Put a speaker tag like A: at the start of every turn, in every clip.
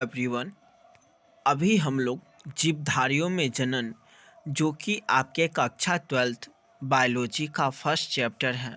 A: Everyone. अभी हम लोग जीवधारियों में जनन जो कि आपके कक्षा 12th बायोलॉजी का फर्स्ट चैप्टर है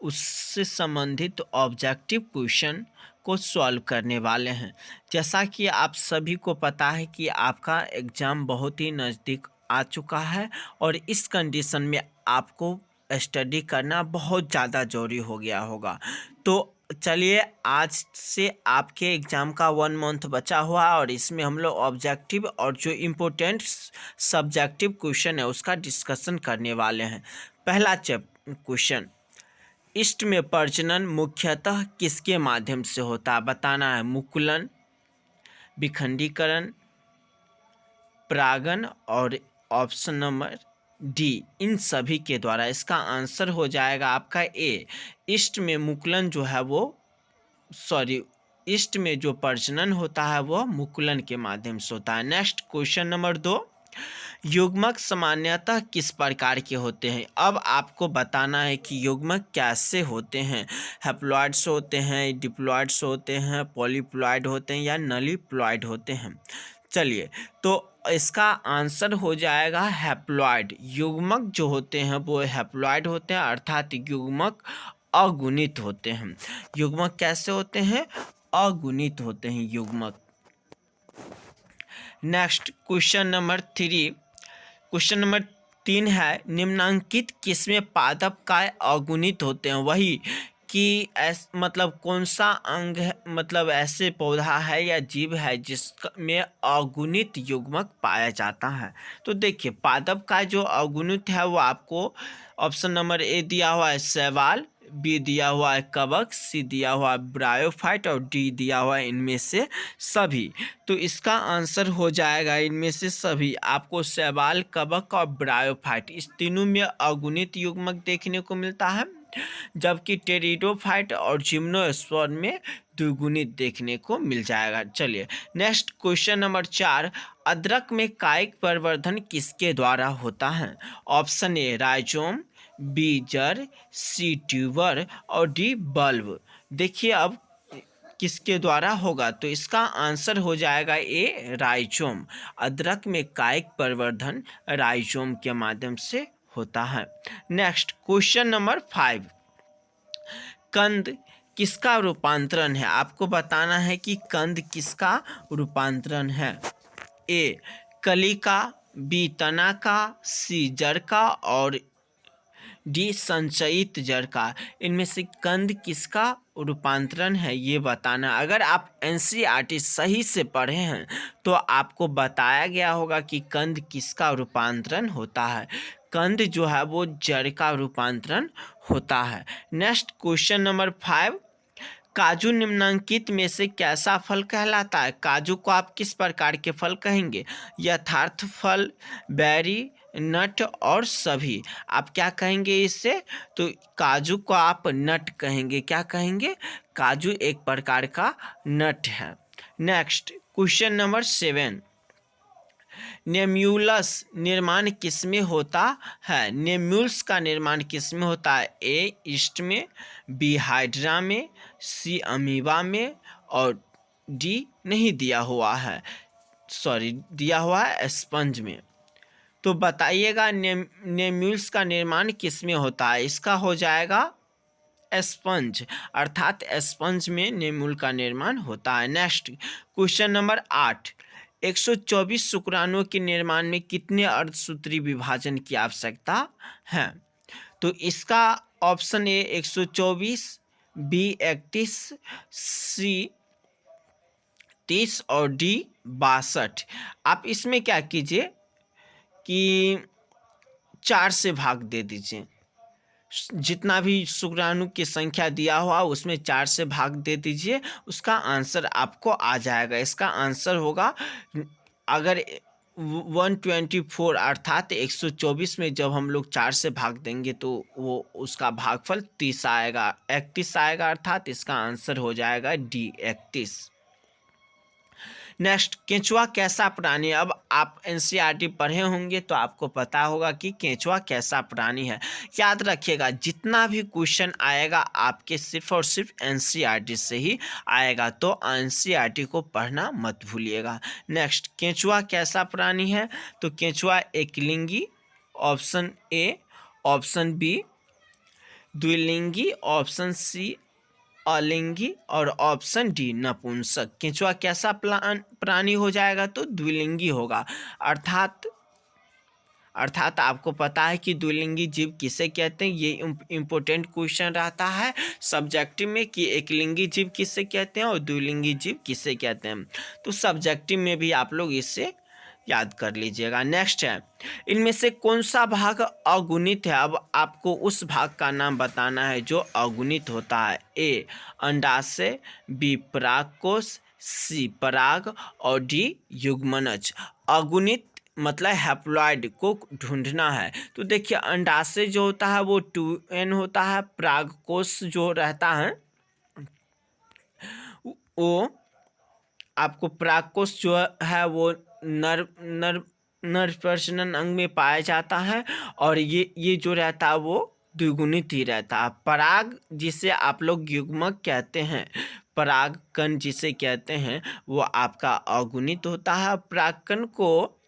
A: उससे संबंधित ऑब्जेक्टिव क्वेश्चन को सॉल्व करने वाले हैं। जैसा कि आप सभी को पता है कि आपका एग्ज़ाम बहुत ही नज़दीक आ चुका है और इस कंडीशन में आपको स्टडी करना बहुत ज़्यादा ज़रूरी हो गया होगा। तो चलिए, आज से आपके एग्ज़ाम का 1 मंथ बचा हुआ है और इसमें हम लोग ऑब्जेक्टिव और जो इम्पोर्टेंट सब्जेक्टिव क्वेश्चन है उसका डिस्कशन करने वाले हैं। पहला क्वेश्चन, ईस्ट में प्रजनन मुख्यतः किसके माध्यम से होता है? बताना है। मुकुलन, विखंडीकरण, परागन और ऑप्शन नंबर डी इन सभी के द्वारा। इसका आंसर हो जाएगा आपका ए। ईस्ट में मुकुलन जो है वो ईस्ट में जो प्रजनन होता है वह मुकुलन के माध्यम से होता है। नेक्स्ट क्वेश्चन नंबर 2, युग्मक सामान्यतः किस प्रकार के होते हैं? अब आपको बताना है कि युग्मक कैसे होते हैं। हैप्लॉइड्स होते हैं, डिप्लॉइड्स होते हैं, पॉलीप्लॉइड होते हैं या नलीप्लॉइड होते हैं। चलिए, तो इसका आंसर हो जाएगा हैप्लॉइड। युग्मक जो होते हैं वो हैप्लॉइड होते हैं, अर्थात युग्मक अगुणित होते हैं। युग्मक कैसे होते हैं? अगुणित होते हैं युग्मक। Next question number 3। Question number 3 है, निम्नांकित किसमें पादप काय अगुणित होते हैं? वही कि मतलब कौन सा अंग है, मतलब ऐसे पौधा है या जीव है जिसमें अगुणित युग्मक पाया जाता है? तो देखिए, पादप का जो अगुणित है वो आपको ऑप्शन नंबर ए दिया हुआ है शैवाल, बी दिया हुआ है कवक, सी दिया हुआ है ब्रायोफाइट और डी दिया हुआ है इनमें से सभी। तो इसका आंसर हो जाएगा इनमें से सभी। आपको शैवाल, कवक और ब्रायोफाइट इस तीनों में अगुणित युग्मक देखने को मिलता है, जबकि टेरिडोफाइट और जिम्नोस्पर्म में द्विगुणित देखने को मिल जाएगा। चलिए, नेक्स्ट क्वेश्चन नंबर 4, अदरक में कायिक परिवर्धन किसके द्वारा होता है? ऑप्शन ए राइजोम, बी जड़, सी ट्यूबर और डी बल्ब। देखिए अब किसके द्वारा होगा, तो इसका आंसर हो जाएगा ए राइजोम। अदरक में कायिक परिवर्धन राइजोम के माध्यम से होता है। नेक्स्ट क्वेश्चन नंबर 5, कंद किसका रूपांतरण है? आपको बताना है कि कंद किसका रूपांतरण है। ए कली का, बी तना का, सी जड़ का और डी संचयित जड़ का। इनमें से कंद किसका रूपांतरण है ये बताना। अगर आप एनसीईआरटी सही से पढ़े हैं तो आपको बताया गया होगा कि कंद किसका रूपांतरण होता है। कंद जो है वो जड़ का रूपांतरण होता है। नेक्स्ट क्वेश्चन नंबर 5, काजू निम्नलिखित में से कैसा फल कहलाता है? काजू को आप किस प्रकार के फल कहेंगे? यथार्थ फल, बेरी, नट और सभी। आप क्या कहेंगे इससे? तो काजू को आप नट कहेंगे। क्या कहेंगे? काजू एक प्रकार का नट है। नेक्स्ट क्वेश्चन नंबर 7, नेम्यूलस निर्माण किसमें होता है? नेम्यूल्स का निर्माण किसमें होता है? ए ईस्ट में, बी हाइड्रा में, सी अमीबा में और डी नहीं दिया हुआ है, दिया हुआ है स्पंज में। तो बताइएगा नेम्यूल्स का निर्माण किसमें होता है? इसका हो जाएगा स्पंज, अर्थात स्पंज में नेम्यूल का निर्माण होता है। नेक्स्ट क्वेश्चन नंबर 8, 124 शुक्राणुओं के निर्माण में कितने अर्धसूत्री विभाजन की आवश्यकता है? तो इसका ऑप्शन ए 124, बी 31, सी 30 और डी 62। आप इसमें क्या कीजिए कि 4 से भाग दे दीजिए। जितना भी शुक्राणु की संख्या दिया हुआ उसमें 4 से भाग दे दीजिए, उसका आंसर आपको आ जाएगा। इसका आंसर होगा, अगर 124 अर्थात 124 में जब हम लोग 4 से भाग देंगे तो वो उसका भागफल 30 आएगा, 31 आएगा, अर्थात इसका आंसर हो जाएगा डी 31। नेक्स्ट, केंचुआ कैसा प्राणी है? अब आप एनसीईआरटी पढ़े होंगे तो आपको पता होगा कि केंचुआ कैसा प्राणी है। याद रखिएगा, जितना भी क्वेश्चन आएगा आपके सिर्फ और सिर्फ एनसीईआरटी से ही आएगा, तो एनसीईआरटी को पढ़ना मत भूलिएगा। नेक्स्ट, केंचुआ कैसा प्राणी है? तो केंचुआ एकलिंगी, ऑप्शन ए, ऑप्शन बी द्विलिंगी, ऑप्शन सी अलिंगी और ऑप्शन डी नपुंसक। केंचुआ कैसा प्राणी हो जाएगा? तो द्विलिंगी होगा। अर्थात आपको पता है कि द्विलिंगी जीव किसे कहते हैं। ये इम्पोर्टेंट क्वेश्चन रहता है सब्जेक्टिव में कि एकलिंगी जीव किसे कहते हैं और द्विलिंगी जीव किसे कहते हैं। तो सब्जेक्टिव में भी आप लोग इससे याद कर लीजिएगा। नेक्स्ट है, इनमें से कौन सा भाग अगुणित है? अब आपको उस भाग का नाम बताना है जो अगुणित होता है। ए अंडाशय, बी परागकोश, सी पराग और डी युग्मनज। अगुणित मतलब हैप्लॉइड को ढूंढना है। तो देखिए, अंडाशय जो होता है वो 2n होता है, परागकोश जो रहता है वो आपको परागकोश जो है वो नर प्रजनन अंग में पाया जाता है, और ये जो रहता है वो द्विगुणित ही रहता है। पराग जिसे आप लोग युग्मक कहते हैं, परागकण जिसे कहते हैं, वो आपका अगुणित होता है। परागकण को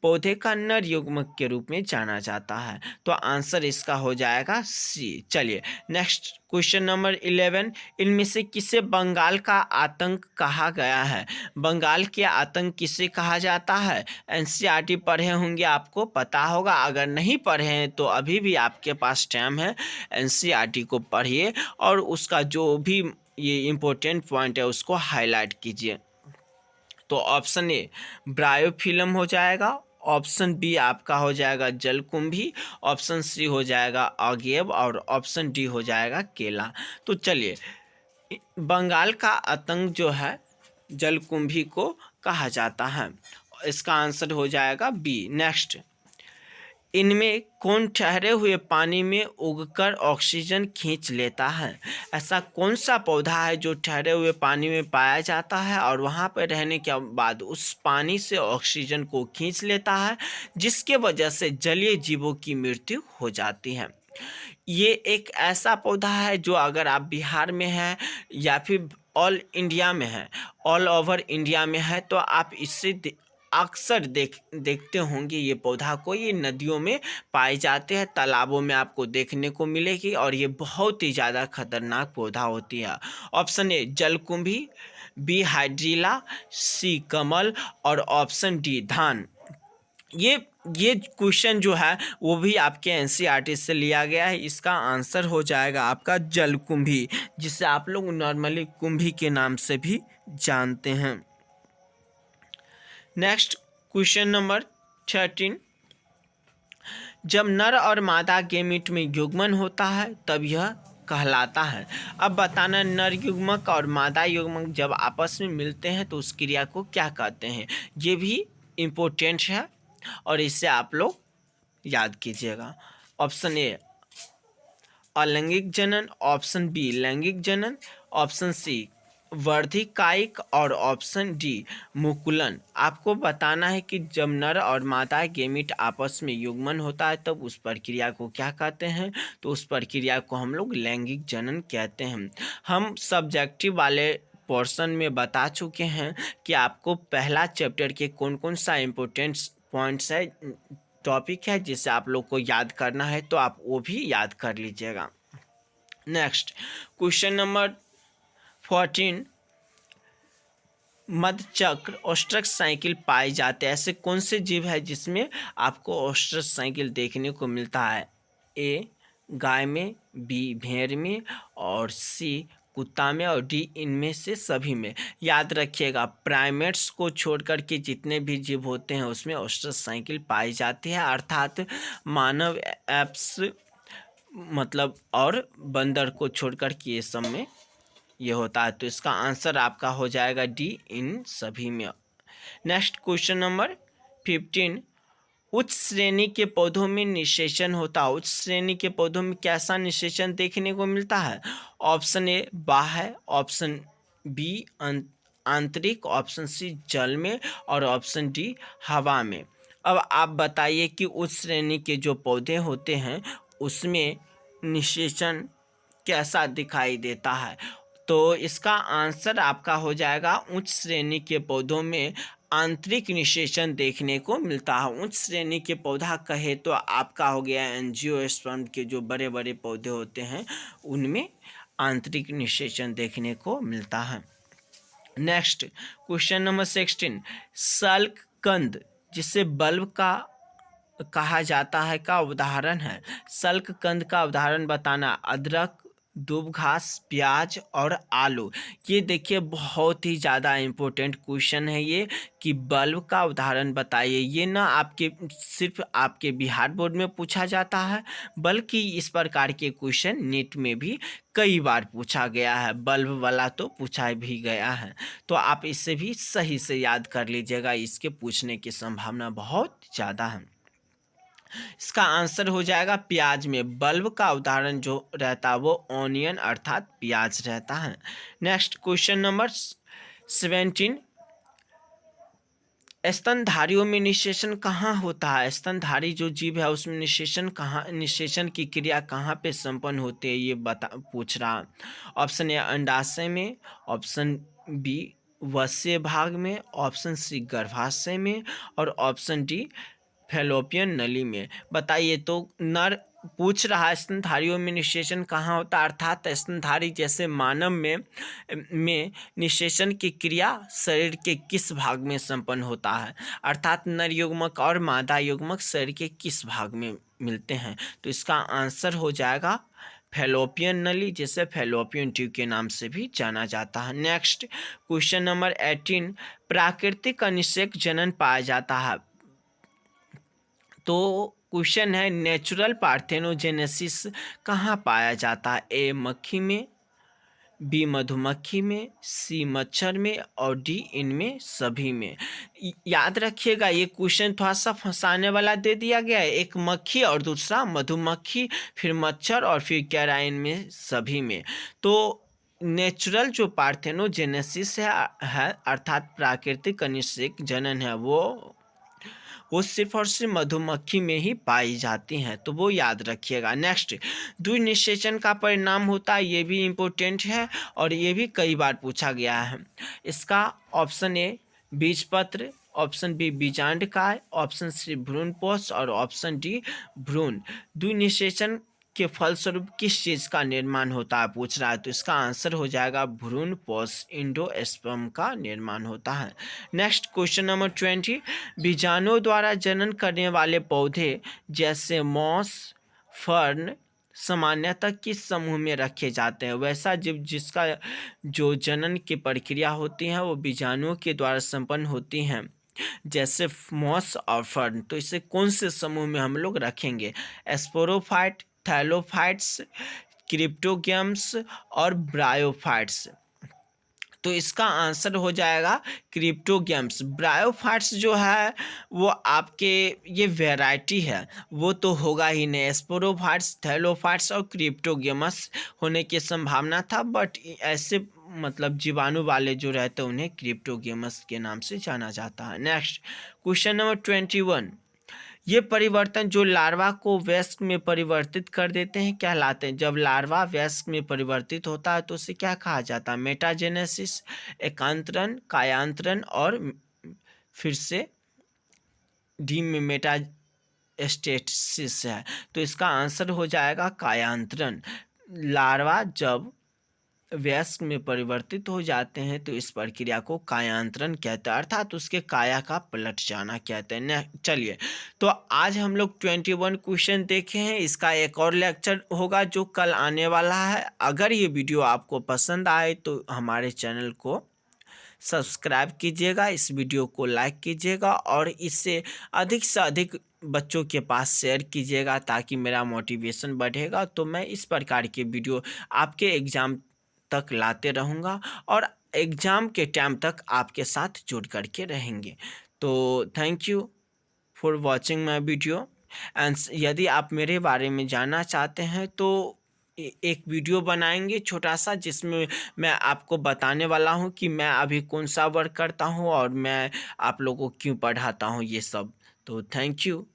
A: पौधे का नर युग्मक के रूप में जाना जाता है। तो आंसर इसका हो जाएगा सी। चलिए नेक्स्ट, क्वेश्चन नंबर 11, इनमें से किसे बंगाल का आतंक कहा गया है? बंगाल के आतंक किसे कहा जाता है? एनसीईआरटी पढ़े होंगे, आपको पता होगा। अगर नहीं पढ़े हैं तो अभी भी आपके पास टाइम है, एनसीईआरटी को पढ़िए और उसका जो भी ये इम्पोर्टेंट पॉइंट है उसको हाईलाइट कीजिए। तो ऑप्शन ए ब्रायोफिल्म हो जाएगा, ऑप्शन बी आपका हो जाएगा जलकुंभी, ऑप्शन सी हो जाएगा अगेव और ऑप्शन डी हो जाएगा केला। तो चलिए, बंगाल का आतंक जो है जलकुंभी को कहा जाता है, इसका आंसर हो जाएगा बी। नेक्स्ट, इनमें कौन ठहरे हुए पानी में उगकर ऑक्सीजन खींच लेता है? ऐसा कौन सा पौधा है जो ठहरे हुए पानी में पाया जाता है और वहाँ पर रहने के बाद उस पानी से ऑक्सीजन को खींच लेता है, जिसके वजह से जलीय जीवों की मृत्यु हो जाती है? ये एक ऐसा पौधा है जो अगर आप बिहार में है या फिर ऑल इंडिया में है, ऑल ओवर इंडिया में है, तो आप इससे अक्सर देखते होंगे ये पौधा को। ये नदियों में पाए जाते हैं, तालाबों में आपको देखने को मिलेगी और ये बहुत ही ज़्यादा खतरनाक पौधा होती है। ऑप्शन ए जलकुंभी, बी हाइड्रीला, सी कमल और ऑप्शन डी धान। ये क्वेश्चन जो है वो भी आपके एनसीईआरटी से लिया गया है। इसका आंसर हो जाएगा आपका जलकुंभी, जिसे आप लोग नॉर्मली कुंभी के नाम से भी जानते हैं। नेक्स्ट, क्वेश्चन नंबर 13, जब नर और मादा गेमीट में युग्मन होता है तब यह कहलाता है। अब बताना, नर युग्मक और मादा युग्मक जब आपस में मिलते हैं तो उस क्रिया को क्या कहते हैं? ये भी इम्पोर्टेंट है और इसे आप लोग याद कीजिएगा। ऑप्शन ए अलैंगिक जनन, ऑप्शन बी लैंगिक जनन, ऑप्शन सी वर्धिकायिक और ऑप्शन डी मुकुलन। आपको बताना है कि जब नर और मादा गेमीट आपस में युग्मन होता है तब उस प्रक्रिया को क्या कहते हैं? तो उस प्रक्रिया को हम लोग लैंगिक जनन कहते हैं। हम सब्जेक्टिव वाले पोर्शन में बता चुके हैं कि आपको पहला चैप्टर के कौन कौन सा इम्पोर्टेंट पॉइंट्स है, टॉपिक है जिसे आप लोग को याद करना है, तो आप वो भी याद कर लीजिएगा। नेक्स्ट, क्वेश्चन नंबर 14, मधचक्र ओस्ट्रच साइकिल पाए जाते हैं। ऐसे कौन से जीव है जिसमें आपको ओस्ट्रच साइकिल देखने को मिलता है? ए गाय में, बी भेड़ में और सी कुत्ता में और डी इनमें से सभी में। याद रखिएगा, प्राइमेट्स को छोड़कर के जितने भी जीव होते हैं उसमें ओस्ट्रच साइकिल पाई जाती है, अर्थात मानव एप्स मतलब और बंदर को छोड़कर के ये सब में ये होता है। तो इसका आंसर आपका हो जाएगा डी, इन सभी में। नेक्स्ट, क्वेश्चन नंबर 15, उच्च श्रेणी के पौधों में निषेचन होता है। उच्च श्रेणी के पौधों में कैसा निषेचन देखने को मिलता है? ऑप्शन ए बाह्य, ऑप्शन बी आंतरिक, ऑप्शन सी जल में और ऑप्शन डी हवा में। अब आप बताइए कि उच्च श्रेणी के जो पौधे होते हैं उसमें निषेचन कैसा दिखाई देता है। तो इसका आंसर आपका हो जाएगा उच्च श्रेणी के पौधों में आंतरिक निषेचन देखने को मिलता है। उच्च श्रेणी के पौधा कहे तो आपका हो गया एंजियोस्पर्म के जो बड़े बड़े पौधे होते हैं उनमें आंतरिक निषेचन देखने को मिलता है। नेक्स्ट क्वेश्चन नंबर 16, सल्ककंद जिसे बल्ब का कहा जाता है का उदाहरण है। सल्ककंद का उदाहरण बताना। अदरक, दूब घास, प्याज और आलू। ये देखिए बहुत ही ज़्यादा इम्पोर्टेंट क्वेश्चन है ये कि बल्ब का उदाहरण बताइए। ये ना आपके सिर्फ आपके बिहार बोर्ड में पूछा जाता है बल्कि इस प्रकार के क्वेश्चन नीट में भी कई बार पूछा गया है। बल्ब वाला तो पूछा भी गया है, तो आप इसे भी सही से याद कर लीजिएगा, इसके पूछने की संभावना बहुत ज़्यादा है। इसका आंसर हो जाएगा प्याज में। बल्ब का उदाहरण जो रहता है वो ऑनियन अर्थात प्याज रहता है। नेक्स्ट क्वेश्चन नंबर 17, स्तनधारियों में निषेचन कहाँ होता है। स्तनधारी जो जीव है उसमें निषेचन की क्रिया कहाँ पे संपन्न होती है ये पूछ रहा। ऑप्शन ए अंडाशय में, ऑप्शन बी वसीय भाग में, ऑप्शन सी गर्भाशय में और ऑप्शन डी फैलोपियन नली में। बताइए तो नर पूछ रहा है स्तनधारियों में निषेचन कहाँ होता है, अर्थात स्तनधारी जैसे मानव में निषेचन की क्रिया शरीर के किस भाग में संपन्न होता है, अर्थात नर युग्मक और मादा युग्मक शरीर के किस भाग में मिलते हैं। तो इसका आंसर हो जाएगा फैलोपियन नली, जिसे फैलोपियन ट्यूब के नाम से भी जाना जाता है। नेक्स्ट क्वेश्चन नंबर 18, प्राकृतिक अनिषेक जनन पाया जाता है। तो क्वेश्चन है नेचुरल पार्थेनोजेनेसिस कहाँ पाया जाता है। ए मक्खी में, बी मधुमक्खी में, सी मच्छर में और डी इनमें सभी में। याद रखिएगा ये क्वेश्चन थोड़ा सा फंसाने वाला दे दिया गया है। एक मक्खी और दूसरा मधुमक्खी, फिर मच्छर और फिर कह रहा है इनमें सभी में। तो नेचुरल जो पार्थेनोजेनेसिस है अर्थात प्राकृतिक अनिषेक जनन है वो सिर्फ और सिर्फ मधुमक्खी में ही पाई जाती हैं, तो वो याद रखिएगा। नेक्स्ट द्विनिषेचन का परिणाम होता है, ये भी इम्पोर्टेंट है और ये भी कई बार पूछा गया है। इसका ऑप्शन ए बीजपत्र, ऑप्शन बी बीजांडकाय, ऑप्शन सी भ्रूणपोष और ऑप्शन डी भ्रूण। द्विनिषेचन के फलस्वरूप किस चीज़ का निर्माण होता है पूछ रहा है, तो इसका आंसर हो जाएगा भ्रूणपोष, एंडोस्पर्म का निर्माण होता है। नेक्स्ट क्वेश्चन नंबर 20, बीजाणुओं द्वारा जनन करने वाले पौधे जैसे मॉस, फर्न सामान्यतः किस समूह में रखे जाते हैं। वैसा जीव जिसका जो जनन की प्रक्रिया होती है वो बीजाणुओं के द्वारा संपन्न होती हैं जैसे मॉस और फर्न, तो इसे कौन से समूह में हम लोग रखेंगे। एस्पोरोफाइट, थैलोफाइट्स, क्रिप्टोगेम्स और ब्रायोफाइट्स। तो इसका आंसर हो जाएगा क्रिप्टोगेम्स। ब्रायोफाइट्स जो है वो आपके ये वैरायटी है, वो तो होगा ही नहीं। एस्पोरोफाइट्स, थैलोफाइट्स और क्रिप्टोगेमस होने की संभावना था, बट ऐसे मतलब जीवाणु वाले जो रहते हैं उन्हें क्रिप्टोगेमस के नाम से जाना जाता है। नेक्स्ट क्वेश्चन नंबर 21, ये परिवर्तन जो लार्वा को वयस्क में परिवर्तित कर देते हैं कहलाते हैं। जब लार्वा वयस्क में परिवर्तित होता है तो उसे क्या कहा जाता है। मेटाजेनेसिस, एकांतरण, कायांतरण और फिर से डी में मेटास्टेसिस है, तो इसका आंसर हो जाएगा कायांतरण। लार्वा जब वयस्क में परिवर्तित हो जाते हैं तो इस प्रक्रिया को कायांतरण कहते हैं, अर्थात उसके काया का पलट जाना कहते हैं। चलिए तो आज हम लोग 21 क्वेश्चन देखे हैं, इसका एक और लेक्चर होगा जो कल आने वाला है। अगर ये वीडियो आपको पसंद आए तो हमारे चैनल को सब्सक्राइब कीजिएगा, इस वीडियो को लाइक कीजिएगा और इससे अधिक से अधिक बच्चों के पास शेयर कीजिएगा ताकि मेरा मोटिवेशन बढ़ेगा। तो मैं इस प्रकार के वीडियो आपके एग्ज़ाम तक लाते रहूँगा और एग्ज़ाम के टाइम तक आपके साथ जुड़ कर के रहेंगे। तो thank you for watching my video and यदि आप मेरे बारे में जानना चाहते हैं तो एक वीडियो बनाएंगे छोटा सा, जिसमें मैं आपको बताने वाला हूँ कि मैं अभी कौन सा वर्क करता हूँ और मैं आप लोगों को क्यों पढ़ाता हूँ ये सब। तो थैंक यू।